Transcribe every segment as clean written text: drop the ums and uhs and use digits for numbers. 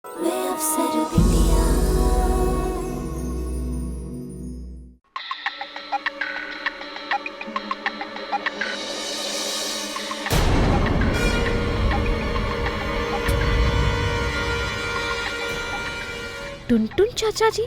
मैं अफसर बिटिया। टुनटुन चाचा जी,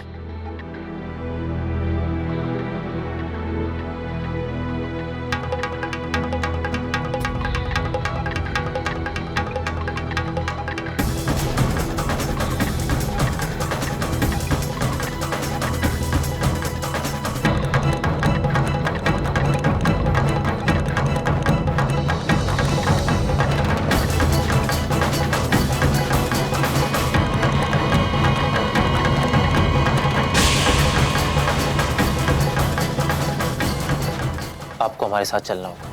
आपको हमारे साथ चलना होगा।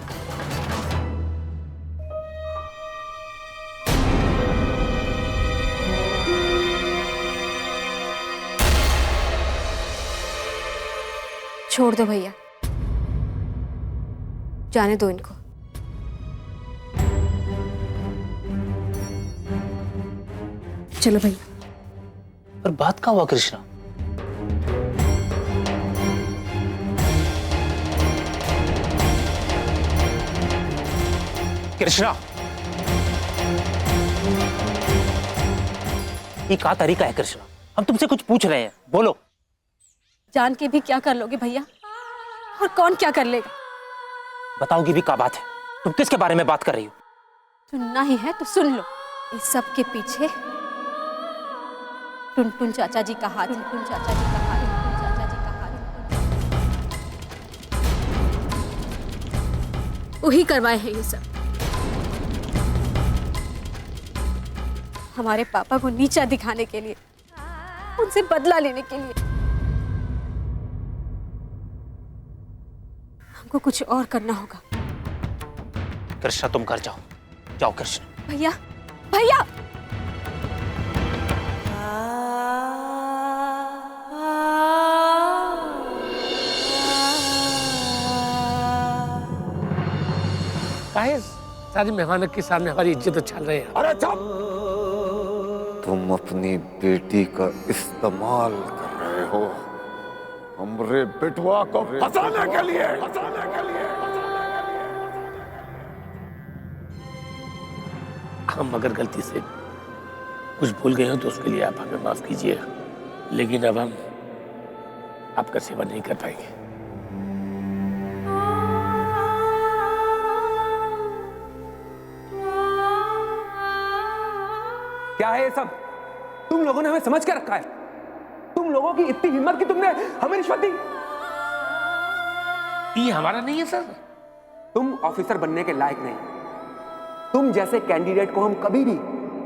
छोड़ दो भैया, जाने दो इनको। चलो भैया। पर बात क्या हुआ कृष्णा? कृष्णा, ये क्या तरीका है कृष्णा? हम तुमसे कुछ पूछ रहे हैं, बोलो। जान के भी क्या कर लोगे भैया, और कौन क्या कर लेगा? बताओगी भी क्या बात है? तुम किसके बारे में बात कर रही हो? सुनना ही है तो सुन लो। इस सब के पीछे टुनटुन चाचा जी का हाथ। टुनटुन चाचा जी का हाथ। टुनटुन चाचा जी का हाथ। वही करवाए हैं ये सब। हमारे पापा को नीचा दिखाने के लिए, उनसे बदला लेने के लिए। हमको कुछ और करना होगा। कृष्णा तुम घर जाओ, जाओ कृष्णा। भैया, भैया! सारी मेहमानों के सामने हमारी इज्जत उछाल रहे हैं। अरे चुप! तुम अपनी बेटी का इस्तेमाल कर रहे हो हमरे बेटवा को फंसाने के लिए। हम अगर गलती से कुछ भूल गए हो तो उसके लिए आप हमें माफ कीजिएगा, लेकिन अब हम आपका सेवा नहीं कर पाएंगे। क्या है ये सब? तुम लोगों ने हमें समझ के रखा है। तुम लोगों की इतनी हिम्मत कि तुमने हमें रिश्वत दी। ये हमारा नहीं है सर। तुम ऑफिसर बनने के लायक नहीं। तुम जैसे कैंडिडेट को हम कभी भी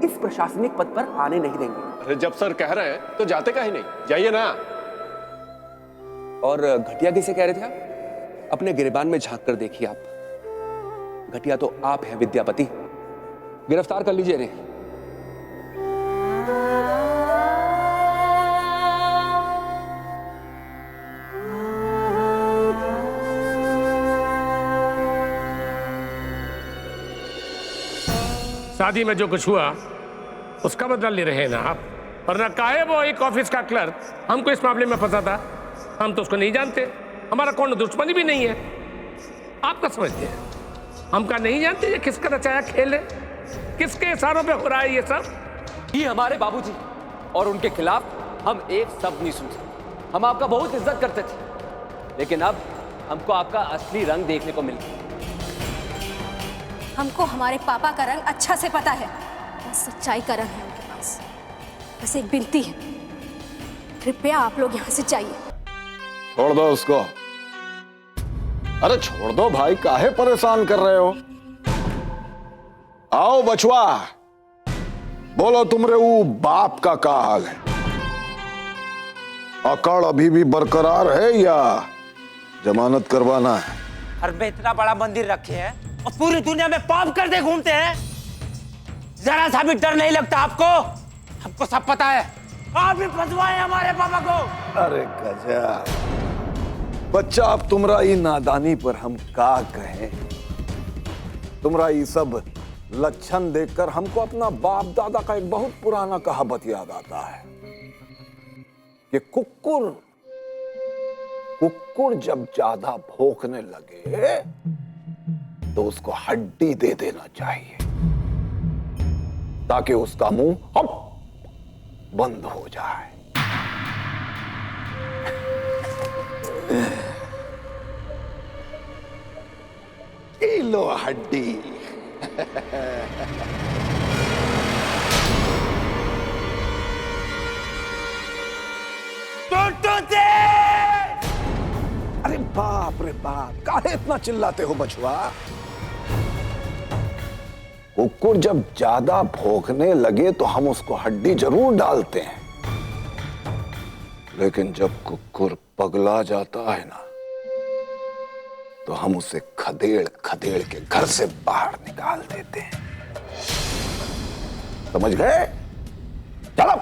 इस प्रशासनिक पद पर आने नहीं देंगे। अरे जब सर कह रहे हैं तो जाते काहे नहीं, जाइए ना। और घटिया किसे कह रहे थे आप? अपने गिरेबान में झांक कर देखिए आप। घटिया तो आप हैं विद्यापति। गिरफ्तार कर लीजिए इन्हें। शादी में जो कुछ हुआ उसका बदला ले रहे हैं ना आप? वरना काहे वो एक ऑफिस का क्लर्क हमको इस मामले में फंसा था? हम तो उसको नहीं जानते, हमारा कौन दुश्मनी भी नहीं है। आप क्या समझते हैं? हम क्या नहीं जानते ये किसका रचाया खेल है? किसके इशारों पे हो रहा है ये सब? ये हमारे बाबूजी, और उनके खिलाफ हम एक शब्द नहीं सुन सकते। हम आपका बहुत इज्जत करते थे, लेकिन अब हमको आपका असली रंग देखने को मिल गया। हमको हमारे पापा का रंग अच्छा से पता है। बस सच्चाई का रंग है उनके पास। बस एक विनती है, कृपया आप लोग यहाँ से जाइए। छोड़ दो उसको। अरे छोड़ दो भाई, काहे परेशान कर रहे हो? आओ बचवा, बोलो तुमरे वो बाप का क्या हाल है? अकड़ अभी भी बरकरार है या जमानत करवाना है? घर में इतना बड़ा मंदिर रखे हैं और पूरी दुनिया में पाप करते घूमते हैं, जरा सा भी डर नहीं लगता आपको? हमको सब पता है, आप भी फंसवाए हमारे पापा को। अरे गजब बच्चा, अब तुमरा ये नादानी पर हम का कहें? तुमरा ये सब लक्षण देखकर हमको अपना बाप दादा का एक बहुत पुराना कहावत याद आता है कि कुक्कुर जब ज्यादा भौंकने लगे तो उसको हड्डी दे देना चाहिए ताकि उसका मुंह बंद हो जाए। लो हड्डी। अरे बाप रे बाप, काहे इतना चिल्लाते हो बछुआ? कुक्कुर जब ज्यादा भौंकने लगे तो हम उसको हड्डी जरूर डालते हैं, लेकिन जब कुक्कुर पगला जाता है ना तो हम उसे खदेड़ खदेड़ के घर से बाहर निकाल देते हैं। समझ गए? चलो।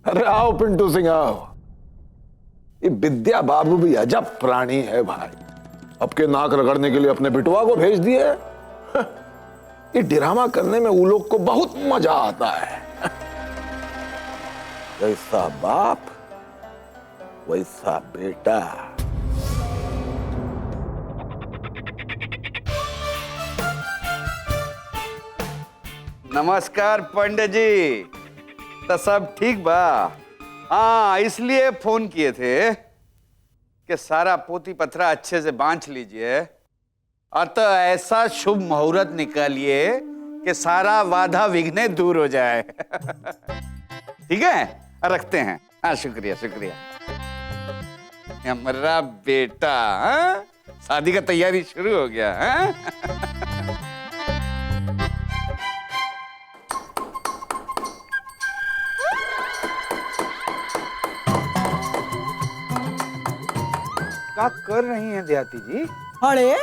अरे आओ पिंटू सिंह आओ। ये विद्या बाबू भी अजब प्राणी है भाई। अब के नाक रगड़ने के लिए अपने बिटवा को भेज दिए। ये ड्रामा करने में वो लोग को बहुत मजा आता है। जैसा बाप वैसा बेटा। नमस्कार पंडित जी, तो सब ठीक बा? हाँ, इसलिए फोन किए थे कि सारा पोती पथरा अच्छे से बांध लीजिए, अतः ऐसा शुभ मुहूर्त निकालिए कि सारा बाधा विघ्न दूर हो जाए। ठीक है, रखते हैं। हाँ, शुक्रिया शुक्रिया। हमारा बेटा, हाँ? शादी का तैयारी शुरू हो गया। हाँ? क्या कर रही हैं देहाती जी? अरे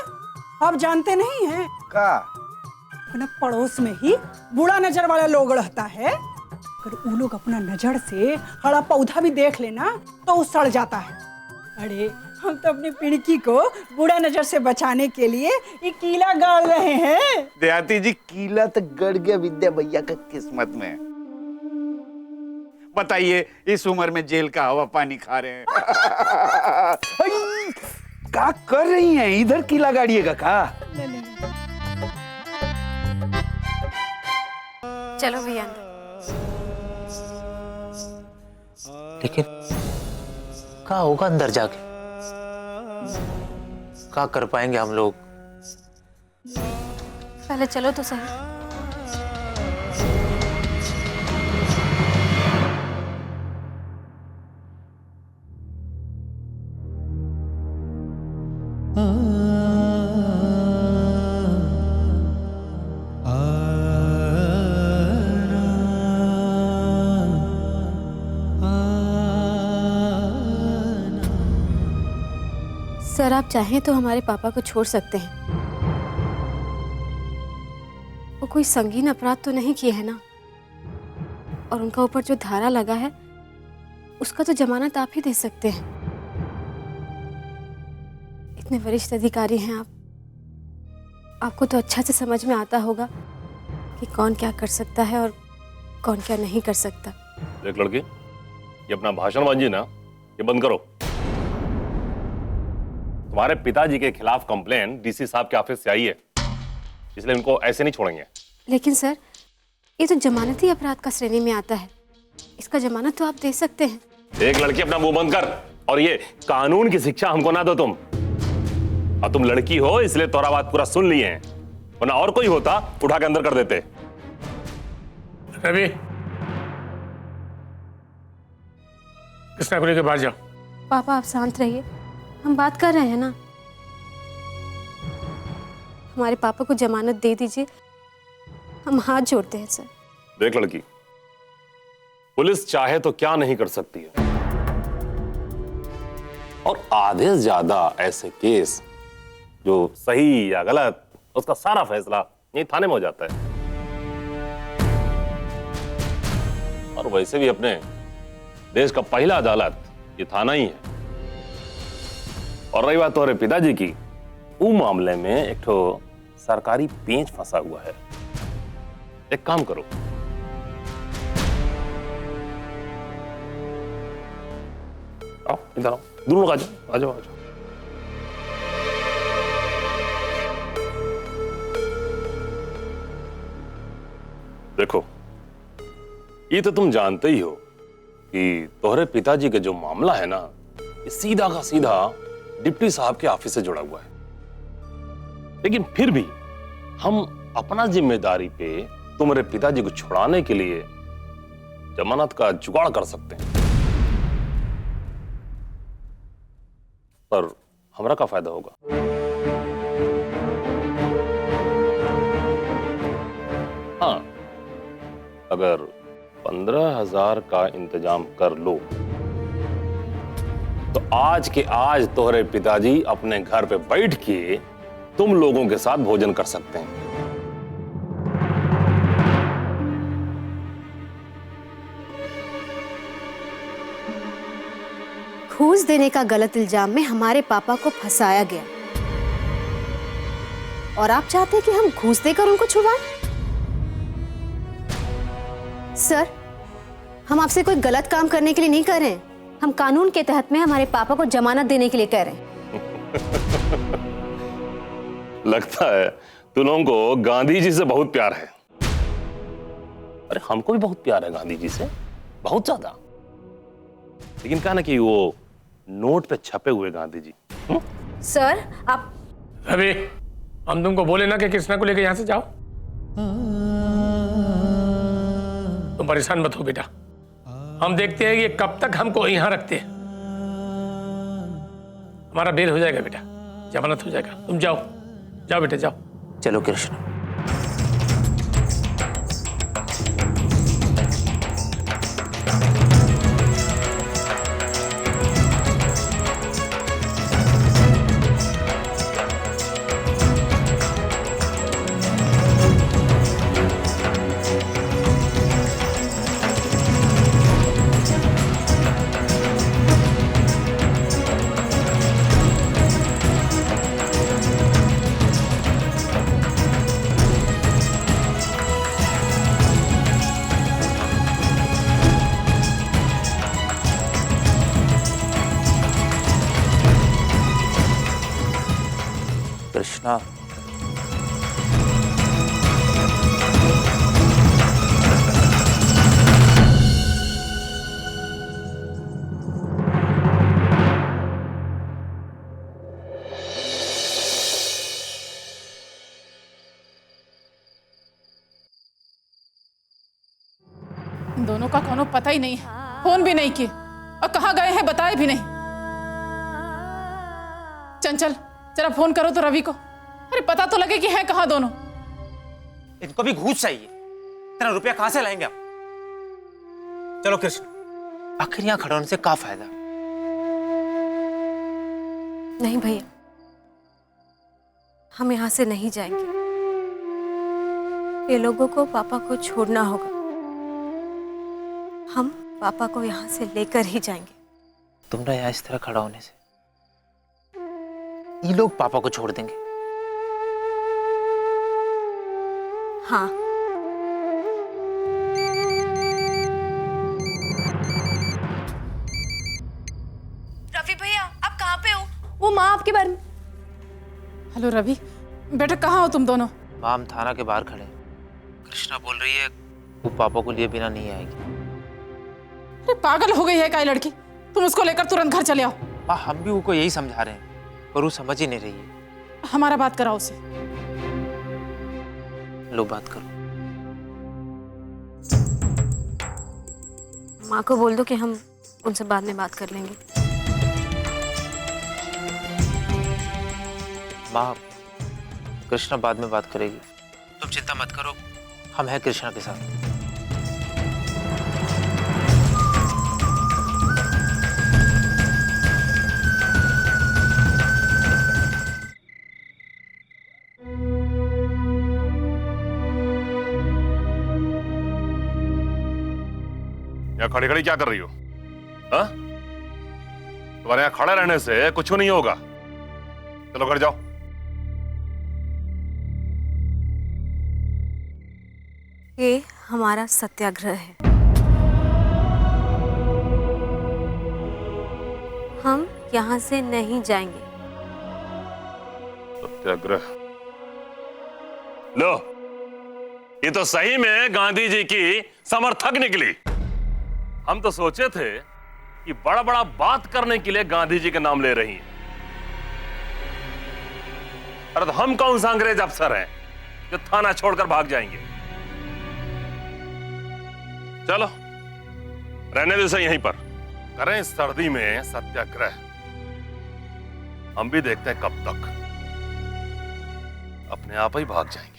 आप जानते नहीं हैं का अपने पड़ोस में ही बुरा नजर वाला लोग रहता है। अगर वो लोग अपना नजर से हरा पौधा भी देख लेना तो वो सड़ जाता है। अरे हम तो अपनी पिड़की को बुरा नजर से बचाने के लिए ये कीला गाड़ रहे हैं। देहाती जी, कीला तो गड़ गया विद्या भैया का किस्मत में। बताइए, इस उम्र में जेल का हवा पानी खा रहे हैं। क्या कर रही हैं? इधर कीला गाड़िएगा का? चलो भैया। लेकिन क्या होगा अंदर जाके? क्या कर पाएंगे हम लोग? पहले चलो तो सही। सर, आप चाहें तो हमारे पापा को छोड़ सकते हैं। वो कोई संगीन अपराध तो नहीं किए है ना, और उनका ऊपर जो धारा लगा है उसका तो जमानत आप ही दे सकते हैं। इतने वरिष्ठ अधिकारी हैं आप, आपको तो अच्छा से समझ में आता होगा कि कौन क्या कर सकता है और कौन क्या नहीं कर सकता। देख लड़की, ये अपना भाषणबाजी ना ये बंद करो। तुम्हारे पिताजी के खिलाफ कंप्लेन डीसी साहब के ऑफिस से आई है, इसलिए इनको ऐसे नहीं छोड़ेंगे। लेकिन सर, ये तो जमानती अपराध का श्रेणी में आता है, इसका जमानत तो आप दे सकते हैं। एक लड़की, अपना मुंह बंद कर, और ये कानून की शिक्षा हमको ना दो तुम। और तुम लड़की हो इसलिए तोरा बात पूरा सुन लिए हैं, वरना और कोई होता उठा के अंदर कर देते। रवि, कृष्णा को लेकर बाहर जाओ। पापा, आप शांत रहिए, हम बात कर रहे हैं ना। हमारे पापा को जमानत दे दीजिए, हम हाथ जोड़ते हैं सर। देख लड़की, पुलिस चाहे तो क्या नहीं कर सकती है, और आधे से ज्यादा ऐसे केस जो सही या गलत उसका सारा फैसला यही थाने में हो जाता है। और वैसे भी अपने देश का पहला अदालत ये थाना ही है। और रही बात तुम्हारे पिताजी की, वो मामले में एक ठो सरकारी पेंच फंसा हुआ है। एक काम करो, आओ इधर आओ, दोनों लोग आ जाओ, आ जाओ, आ जाओ। देखो, ये तो तुम जानते ही हो कि तोहरे पिताजी का जो मामला है ना, ये सीधा का सीधा डिप्टी साहब के ऑफिस से जुड़ा हुआ है। लेकिन फिर भी हम अपना जिम्मेदारी पे तुम्हारे पिताजी को छुड़ाने के लिए जमानत का जुगाड़ कर सकते हैं। पर हमरा का फायदा होगा? हाँ, अगर 15,000 का इंतजाम कर लो तो आज के आज तोहरे पिताजी अपने घर पे बैठ के तुम लोगों के साथ भोजन कर सकते हैं। घूस देने का गलत इल्जाम में हमारे पापा को फंसाया गया, और आप चाहते हैं कि हम घूस देकर उनको छुड़वाएं? सर, हम आपसे कोई गलत काम करने के लिए नहीं कर रहे हैं। हम कानून के तहत में हमारे पापा को जमानत देने के लिए कह रहे हैं। लगता है तुम लोगों को गांधी जी से बहुत प्यार है। अरे हमको भी बहुत प्यार है गांधी जी से, बहुत ज्यादा। लेकिन कहा ना कि वो नोट पे छपे हुए गांधी जी। सर, आप रवि, हम तुमको बोले ना कि कृष्णा को लेकर यहां से जाओ। तुम परेशान मत हो बेटा, हम देखते हैं कि कब तक हमको यहां रखते हैं। हमारा बेल हो जाएगा बेटा, जमानत हो जाएगा। तुम जाओ, जाओ बेटा जाओ। चलो कृष्ण। कृष्णा, इन दोनों का कोनो पता ही नहीं है, फोन भी नहीं किए, और कहाँ गए हैं बताए भी नहीं। चंचल, जरा फोन करो तो रवि को, अरे पता तो लगे कि हैं कहाँ दोनों। इनको भी घूस चाहिए, इतना रुपया कहां से लाएंगे आप? चलो कृष्ण, आखिर यहां खड़ा होने से क्या फायदा? नहीं भैया, हम यहाँ से नहीं जाएंगे। ये लोगों को पापा को छोड़ना होगा। हम पापा को यहाँ से लेकर ही जाएंगे। तुम यहाँ इस तरह खड़ा होने से ये लोग पापा को छोड़ देंगे? हाँ। रवि भैया, आप कहाँ पे हो? वो माँ आपके बारे में। हेलो रवि, बेटा कहाँ हो तुम दोनों? माँ, हम थाना के बाहर खड़े हैं। कृष्णा बोल रही है वो पापा को लिए बिना नहीं आएगी। अरे पागल हो गई है क्या लड़की? तुम उसको लेकर तुरंत घर चले आओ। माँ, हम भी उनको यही समझा रहे हैं, पर वो समझ ही नहीं रही है। हमारा बात कराओ उसे। लो बात करो। माँ को बोल दो कि हम उनसे बाद में बात कर लेंगे। माँ, कृष्णा बाद में बात करेगी, तुम चिंता मत करो, हम हैं कृष्णा के साथ। यहाँ खड़ी खड़ी क्या कर रही हो? हाँ? तुम्हारे यहाँ खड़े रहने से कुछ नहीं होगा। चलो घर जाओ। ये हमारा सत्याग्रह है। हम यहाँ से नहीं जाएंगे। सत्याग्रह? लो, ये तो सही में गांधी जी की समर्थक निकली। हम तो सोचे थे कि बड़ा बड़ा बात करने के लिए गांधी जी के नाम ले रही हैं। अरे तो हम कौन सा अंग्रेज अफसर हैं जो थाना छोड़कर भाग जाएंगे? चलो रहने दो इसे यहीं पर, करें इस सर्दी में सत्याग्रह। हम भी देखते हैं कब तक अपने आप ही भाग जाएंगे।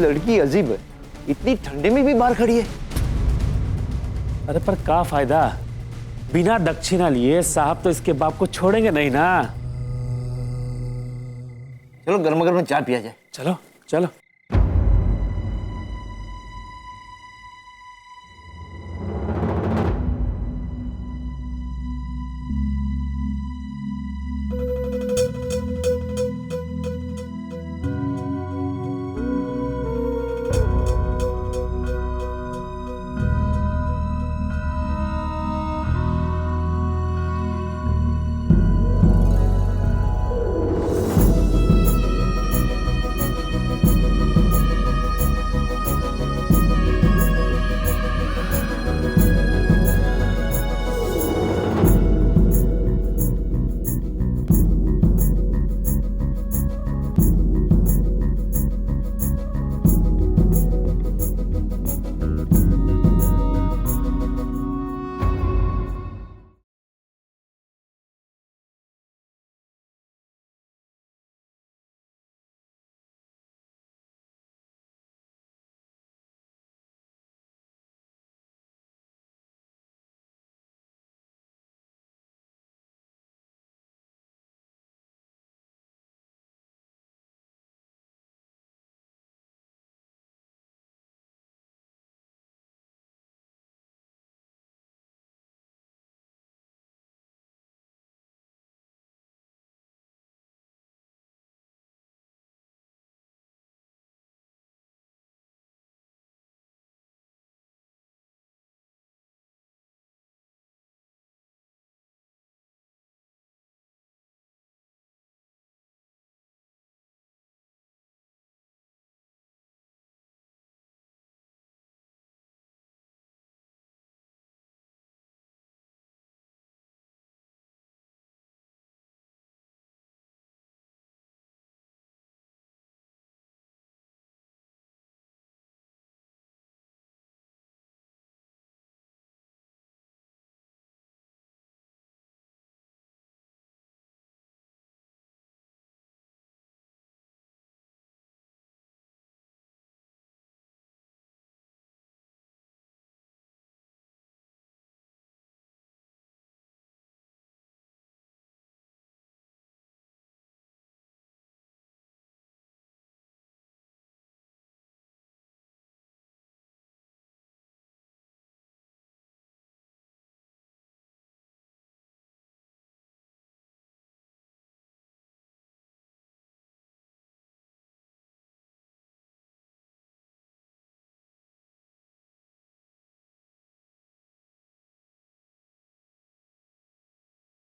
लड़की अजीब है, इतनी ठंडे में भी बाहर खड़ी है। अरे पर क्या फायदा, बिना दक्षिणा लिए साहब तो इसके बाप को छोड़ेंगे नहीं ना। चलो गर्मा गर्म चाय पिया जाए। चलो चलो।